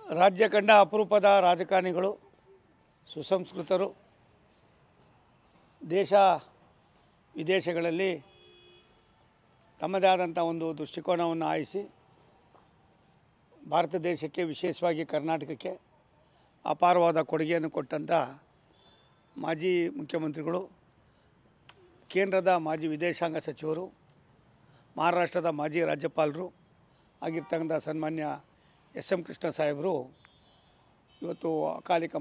ರಾಜ್ಯ ಕಂಡ ಅಪರೂಪದ ರಾಜಕಾರಣಿಗಳು, ಸುಸಂಸ್ಕೃತರು, ದೇಶ ವಿದೇಶಗಳಲ್ಲಿ ತಮ್ಮದೇ ಆದಂಥ ಒಂದು ದೃಷ್ಟಿಕೋನವನ್ನು ಆಯಿಸಿ ಭಾರತ ದೇಶಕ್ಕೆ, ವಿಶೇಷವಾಗಿ ಕರ್ನಾಟಕಕ್ಕೆ ಅಪಾರವಾದ ಕೊಡುಗೆಯನ್ನು ಕೊಟ್ಟಂಥ ಮಾಜಿ ಮುಖ್ಯಮಂತ್ರಿಗಳು, ಕೇಂದ್ರದ ಮಾಜಿ ವಿದೇಶಾಂಗ ಸಚಿವರು, ಮಹಾರಾಷ್ಟ್ರದ ಮಾಜಿ ರಾಜ್ಯಪಾಲರು ಆಗಿರ್ತಕ್ಕಂಥ ಸನ್ಮಾನ್ಯ ಎಸ್.ಎಂ. ಕೃಷ್ಣ ಸಾಹೇಬರು ಇವತ್ತು ಅಕಾಲಿಕ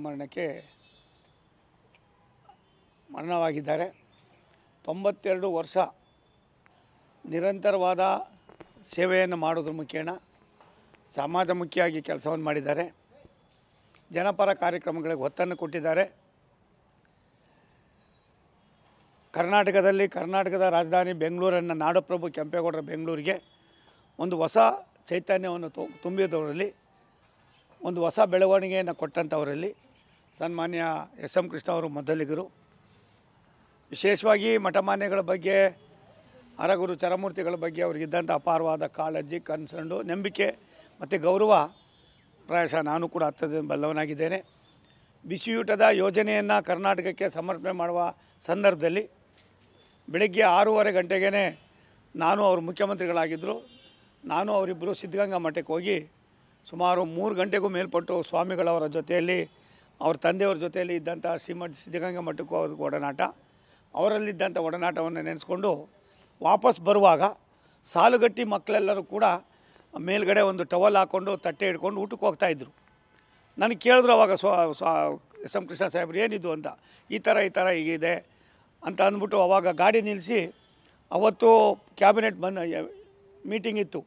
ಮರಣವಾಗಿದ್ದಾರೆ. 92 ವರ್ಷ ನಿರಂತರವಾದ ಸೇವೆಯನ್ನು ಮಾಡೋದ್ರ ಮುಖೇನ ಸಮಾಜಮುಖಿಯಾಗಿ ಕೆಲಸವನ್ನು ಮಾಡಿದ್ದಾರೆ. ಜನಪರ ಕಾರ್ಯಕ್ರಮಗಳಿಗೆ ಒತ್ತನ್ನು ಕೊಟ್ಟಿದ್ದಾರೆ. ಕರ್ನಾಟಕದ ರಾಜಧಾನಿ ಬೆಂಗಳೂರನ್ನು ನಾಡಪ್ರಭು ಕೆಂಪೇಗೌಡರ ಬೆಂಗಳೂರಿಗೆ ಒಂದು ಹೊಸ ಚೈತನ್ಯವನ್ನು ತುಂಬಿದವರಲ್ಲಿ, ಒಂದು ಹೊಸ ಬೆಳವಣಿಗೆಯನ್ನು ಕೊಟ್ಟಂಥವರಲ್ಲಿ ಸನ್ಮಾನ್ಯ ಎಸ್.ಎಂ. ಕೃಷ್ಣ ಅವರು ಮೊದಲಿಗರು. ವಿಶೇಷವಾಗಿ ಮಠಮಾನ್ಯಗಳ ಬಗ್ಗೆ, ಹರಗುರು ಚರಮೂರ್ತಿಗಳ ಬಗ್ಗೆ ಅವರಿಗಿದ್ದಂಥ ಅಪಾರವಾದ ಕಾಳಜಿ, ಕನ್ಸರ್ನು, ನಂಬಿಕೆ ಮತ್ತು ಗೌರವ ಪ್ರಾಯಶಃ ನಾನು ಕೂಡ ಹತ್ತದಿಂದ ಬಲ್ಲವನಾಗಿದ್ದೇನೆ. ಬಿಸಿಯೂಟದ ಯೋಜನೆಯನ್ನು ಕರ್ನಾಟಕಕ್ಕೆ ಸಮರ್ಪಣೆ ಮಾಡುವ ಸಂದರ್ಭದಲ್ಲಿ ಬೆಳಗ್ಗೆ 6:30 ಗಂಟೆಗೇ ನಾನು ಅವರು ಮುಖ್ಯಮಂತ್ರಿಗಳಾಗಿದ್ದರು. ನಾನು ಅವರಿಬ್ಬರು ಸಿದ್ಧಗಂಗಾ ಮಠಕ್ಕೆ ಹೋಗಿ ಸುಮಾರು 3 ಗಂಟೆಗೂ ಮೇಲ್ಪಟ್ಟು ಸ್ವಾಮಿಗಳವರ ಜೊತೆಯಲ್ಲಿ, ಅವ್ರ ತಂದೆಯವ್ರ ಜೊತೆಯಲ್ಲಿ ಇದ್ದಂಥ ಸಿದ್ಧಗಂಗಾ ಮಠಕ್ಕೂ ಅವ್ರಿಗೆ ಒಡನಾಟ, ಅವರಲ್ಲಿದ್ದಂಥ ಒಡನಾಟವನ್ನು ನೆನೆಸ್ಕೊಂಡು ವಾಪಸ್ ಬರುವಾಗ ಸಾಲುಗಟ್ಟಿ ಮಕ್ಕಳೆಲ್ಲರೂ ಕೂಡ ಮೇಲ್ಗಡೆ ಒಂದು ಟವಲ್ ಹಾಕ್ಕೊಂಡು ತಟ್ಟೆ ಹಿಡ್ಕೊಂಡು ಊಟಕ್ಕೆ ಹೋಗ್ತಾಯಿದ್ರು. ನನಗೆ ಕೇಳಿದ್ರು ಅವಾಗ ಎಸ್.ಎಂ. ಕೃಷ್ಣ ಸಾಹೇಬ್ರು ಏನಿದು ಅಂತ. ಈ ಥರ ಹೀಗಿದೆ ಅಂತ ಅಂದ್ಬಿಟ್ಟು ಅವಾಗ ಗಾಡಿ ನಿಲ್ಲಿಸಿ, ಅವತ್ತು ಕ್ಯಾಬಿನೆಟ್ ಮೀಟಿಂಗ್ ಇತ್ತು.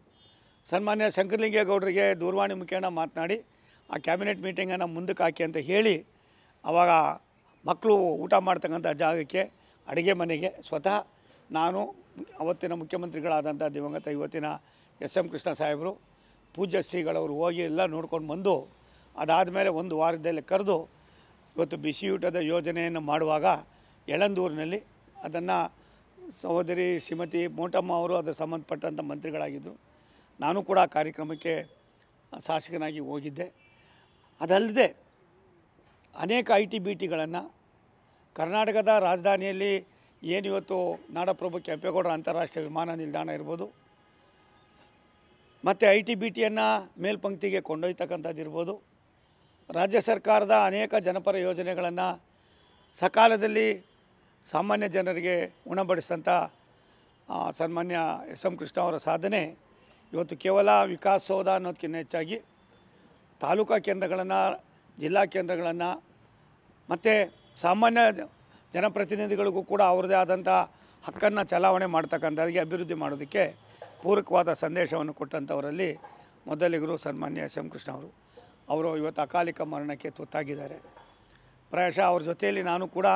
ಸನ್ಮಾನ್ಯ ಶಂಕರಲಿಂಗೇಗೌಡರಿಗೆ ದೂರವಾಣಿ ಮುಖೇನ ಮಾತನಾಡಿ ಆ ಕ್ಯಾಬಿನೆಟ್ ಮೀಟಿಂಗನ್ನು ಮುಂದಕ್ಕೆ ಹಾಕಿ ಅಂತ ಹೇಳಿ, ಆವಾಗ ಮಕ್ಕಳು ಊಟ ಮಾಡ್ತಕ್ಕಂಥ ಜಾಗಕ್ಕೆ, ಅಡುಗೆ ಮನೆಗೆ ಸ್ವತಃ ನಾನು, ಅವತ್ತಿನ ಮುಖ್ಯಮಂತ್ರಿಗಳಾದಂಥ ದಿವಂಗತ ಇವತ್ತಿನ ಎಸ್.ಎಂ. ಕೃಷ್ಣ ಸಾಹೇಬರು, ಪೂಜ್ಯ ಶ್ರೀಗಳವರು ಹೋಗಿ ಎಲ್ಲ ನೋಡ್ಕೊಂಡು ಬಂದು, ಅದಾದಮೇಲೆ 1 ವಾರದಲ್ಲಿ ಕರೆದು ಇವತ್ತು ಬಿಸಿಯೂಟದ ಯೋಜನೆಯನ್ನು ಮಾಡುವಾಗ ಯಳಂದೂರಿನಲ್ಲಿ ಅದನ್ನು ಸಹೋದರಿ ಶ್ರೀಮತಿ ಮೋಟಮ್ಮ ಅವರು ಅದರ ಸಂಬಂಧಪಟ್ಟಂಥ ಮಂತ್ರಿಗಳಾಗಿದ್ದರು. ನಾನು ಕೂಡ ಆ ಕಾರ್ಯಕ್ರಮಕ್ಕೆ ಶಾಸಕನಾಗಿ ಹೋಗಿದ್ದೆ. ಅದಲ್ಲದೆ ಅನೇಕ ITBTಗಳನ್ನು ಕರ್ನಾಟಕದ ರಾಜಧಾನಿಯಲ್ಲಿ ಏನಿವತ್ತು ನಾಡಪ್ರಭು ಕೆಂಪೇಗೌಡರ ಅಂತಾರಾಷ್ಟ್ರೀಯ ವಿಮಾನ ನಿಲ್ದಾಣ ಇರ್ಬೋದು, ಮತ್ತು ITBTಯನ್ನು ಮೇಲ್ಪಂಕ್ತಿಗೆ ಕೊಂಡೊಯ್ತಕ್ಕಂಥದ್ದು ಇರ್ಬೋದು, ರಾಜ್ಯ ಸರ್ಕಾರದ ಅನೇಕ ಜನಪರ ಯೋಜನೆಗಳನ್ನು ಸಕಾಲದಲ್ಲಿ ಸಾಮಾನ್ಯ ಜನರಿಗೆ ಉಣಬಡಿಸಿದಂಥ ಸನ್ಮಾನ್ಯ ಎಸ್.ಎಂ. ಕೃಷ್ಣ ಅವರ ಸಾಧನೆ ಇವತ್ತು ಕೇವಲ ವಿಕಾಸಸೌಧ ಅನ್ನೋದಕ್ಕಿಂತ ಹೆಚ್ಚಾಗಿ ತಾಲೂಕಾ ಕೇಂದ್ರಗಳನ್ನು, ಜಿಲ್ಲಾ ಕೇಂದ್ರಗಳನ್ನು ಮತ್ತು ಸಾಮಾನ್ಯ ಜನಪ್ರತಿನಿಧಿಗಳಿಗೂ ಕೂಡ ಅವ್ರದ್ದೇ ಆದಂಥ ಹಕ್ಕನ್ನು ಚಲಾವಣೆ ಮಾಡ್ತಕ್ಕಂಥದ್ದಕ್ಕೆ, ಅಭಿವೃದ್ಧಿ ಮಾಡೋದಕ್ಕೆ ಪೂರಕವಾದ ಸಂದೇಶವನ್ನು ಕೊಟ್ಟಂಥವರಲ್ಲಿ ಮೊದಲಿಗರು ಸನ್ಮಾನ್ಯ ಎಸ್.ಎಂ. ಕೃಷ್ಣ ಅವರು ಇವತ್ತು ಅಕಾಲಿಕ ಮರಣಕ್ಕೆ ತುತ್ತಾಗಿದ್ದಾರೆ. ಪ್ರಾಯಶಃ ಅವ್ರ ಜೊತೆಯಲ್ಲಿ ನಾನು ಕೂಡ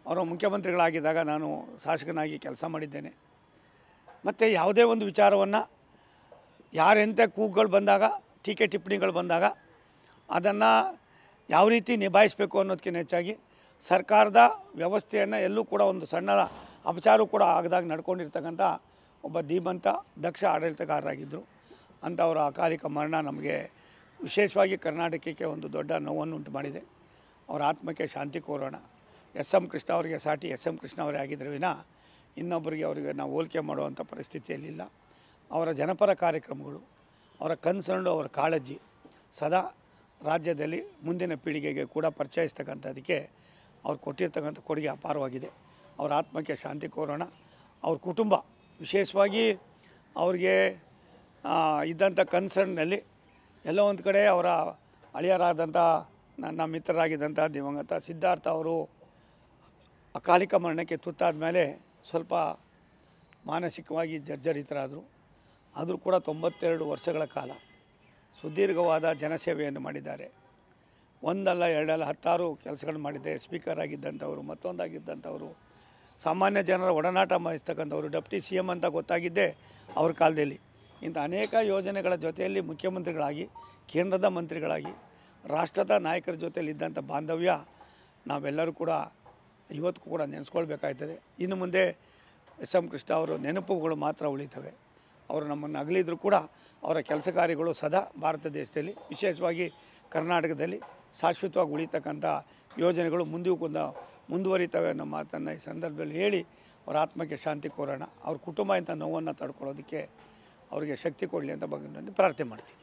ಅವರು ಮುಖ್ಯಮಂತ್ರಿಗಳಾಗಿದ್ದಾಗ ನಾನು ಶಾಸಕನಾಗಿ ಕೆಲಸ ಮಾಡಿದ್ದೇನೆ. ಮತ್ತು ಯಾವುದೇ ಒಂದು ವಿಚಾರವನ್ನು ಯಾರೆಂಥ ಕೂಗುಗಳು ಬಂದಾಗ, ಟೀಕೆ ಟಿಪ್ಪಣಿಗಳು ಬಂದಾಗ ಅದನ್ನು ಯಾವ ರೀತಿ ನಿಭಾಯಿಸಬೇಕು ಅನ್ನೋದಕ್ಕಿಂತ ಹೆಚ್ಚಾಗಿ ಸರ್ಕಾರದ ವ್ಯವಸ್ಥೆಯನ್ನು ಎಲ್ಲೂ ಕೂಡ ಒಂದು ಸಣ್ಣ ಅಪಚಾರ ಕೂಡ ಆಗದಾಗ ನಡ್ಕೊಂಡಿರ್ತಕ್ಕಂಥ ಒಬ್ಬ ಧೀಮಂತ, ದಕ್ಷ ಆಡಳಿತಗಾರರಾಗಿದ್ದರು. ಅಂಥವರ ಅಕಾಲಿಕ ಮರಣ ನಮಗೆ ವಿಶೇಷವಾಗಿ ಕರ್ನಾಟಕಕ್ಕೆ ಒಂದು ದೊಡ್ಡ ನೋವನ್ನು ಉಂಟು ಮಾಡಿದೆ. ಅವರ ಆತ್ಮಕ್ಕೆ ಶಾಂತಿ ಕೋರೋಣ. ಎಸ್.ಎಂ. ಕೃಷ್ಣ ಅವರಿಗೆ ಸಾಟಿ ಎಸ್.ಎಂ. ಕೃಷ್ಣ ಅವರೇ ಆಗಿದ್ದರೆ ವಿನ ಇನ್ನೊಬ್ಬರಿಗೆ ಅವರಿಗೆ ನಾವು ಹೋಲಿಕೆ ಮಾಡುವಂಥ ಪರಿಸ್ಥಿತಿಯಲ್ಲಿಲ್ಲ. ಅವರ ಜನಪರ ಕಾರ್ಯಕ್ರಮಗಳು, ಅವರ ಕನ್ಸರ್ನು, ಅವರ ಕಾಳಜಿ ಸದಾ ರಾಜ್ಯದಲ್ಲಿ ಮುಂದಿನ ಪೀಳಿಗೆಗೆ ಕೂಡ ಪರಿಚಯಿಸ್ತಕ್ಕಂಥದ್ದಕ್ಕೆ ಅವ್ರು ಕೊಟ್ಟಿರ್ತಕ್ಕಂಥ ಕೊಡುಗೆ ಅಪಾರವಾಗಿದೆ. ಅವರ ಆತ್ಮಕ್ಕೆ ಶಾಂತಿ ಕೋರೋಣ. ಅವ್ರ ಕುಟುಂಬ ವಿಶೇಷವಾಗಿ ಅವ್ರಿಗೆ ಇದ್ದಂಥ ಕನ್ಸರ್ನ್ನಲ್ಲಿ ಎಲ್ಲೋ ಒಂದು ಕಡೆ ಅವರ ಅಳಿಯರಾದಂಥ, ನನ್ನ ಮಿತ್ರರಾಗಿದ್ದಂಥ ದಿವಂಗತ ಸಿದ್ಧಾರ್ಥ ಅವರು ಅಕಾಲಿಕ ಮರಣಕ್ಕೆ ತುತ್ತಾದ ಮೇಲೆ ಸ್ವಲ್ಪ ಮಾನಸಿಕವಾಗಿ ಜರ್ಜರಿತರಾದರು. ಆದರೂ ಕೂಡ 92 ವರ್ಷಗಳ ಕಾಲ ಸುದೀರ್ಘವಾದ ಜನಸೇವೆಯನ್ನು ಮಾಡಿದ್ದಾರೆ. ಒಂದಲ್ಲ ಎರಡಲ್ಲ 10 ಕೆಲಸಗಳು ಮಾಡಿದ್ದಾರೆ. ಸ್ಪೀಕರ್ ಆಗಿದ್ದಂಥವರು, ಮತ್ತೊಂದಾಗಿದ್ದಂಥವರು, ಸಾಮಾನ್ಯ ಜನರ ಒಡನಾಟ ವಹಿಸ್ತಕ್ಕಂಥವ್ರು, ಡೆಪ್ಟಿ CM ಅಂತ ಗೊತ್ತಾಗಿದ್ದೇ ಅವ್ರ ಕಾಲದಲ್ಲಿ. ಇಂಥ ಅನೇಕ ಯೋಜನೆಗಳ ಜೊತೆಯಲ್ಲಿ ಮುಖ್ಯಮಂತ್ರಿಗಳಾಗಿ, ಕೇಂದ್ರದ ಮಂತ್ರಿಗಳಾಗಿ, ರಾಷ್ಟ್ರದ ನಾಯಕರ ಜೊತೆಯಲ್ಲಿ ಇದ್ದಂಥ ಬಾಂಧವ್ಯ ನಾವೆಲ್ಲರೂ ಕೂಡ ಇವತ್ತು ಕೂಡ ನೆನೆಸ್ಕೊಳ್ಬೇಕಾಗ್ತದೆ. ಇನ್ನು ಮುಂದೆ ಎಸ್.ಎಂ. ಕೃಷ್ಣ ಅವರು ನೆನಪುಗಳು ಮಾತ್ರ ಉಳಿತವೆ. ಅವರು ನಮ್ಮನ್ನು ಅಗಲಿದ್ರು ಕೂಡ ಅವರ ಕೆಲಸ ಕಾರ್ಯಗಳು ಸದಾ ಭಾರತ ದೇಶದಲ್ಲಿ ವಿಶೇಷವಾಗಿ ಕರ್ನಾಟಕದಲ್ಲಿ ಶಾಶ್ವತವಾಗಿ ಉಳಿತಕ್ಕಂಥ ಯೋಜನೆಗಳು ಮುಂದುವರಿತವೆ ಅನ್ನೋ ಮಾತನ್ನು ಈ ಸಂದರ್ಭದಲ್ಲಿ ಹೇಳಿ ಅವರ ಆತ್ಮಕ್ಕೆ ಶಾಂತಿ ಕೋರೋಣ. ಅವ್ರ ಕುಟುಂಬ ಇಂಥ ನೋವನ್ನು ತಡ್ಕೊಳ್ಳೋದಕ್ಕೆ ಅವರಿಗೆ ಶಕ್ತಿ ಕೊಡಲಿ ಅಂತ ಭಗವಂತನಲ್ಲಿ ಪ್ರಾರ್ಥನೆ ಮಾಡ್ತೀನಿ.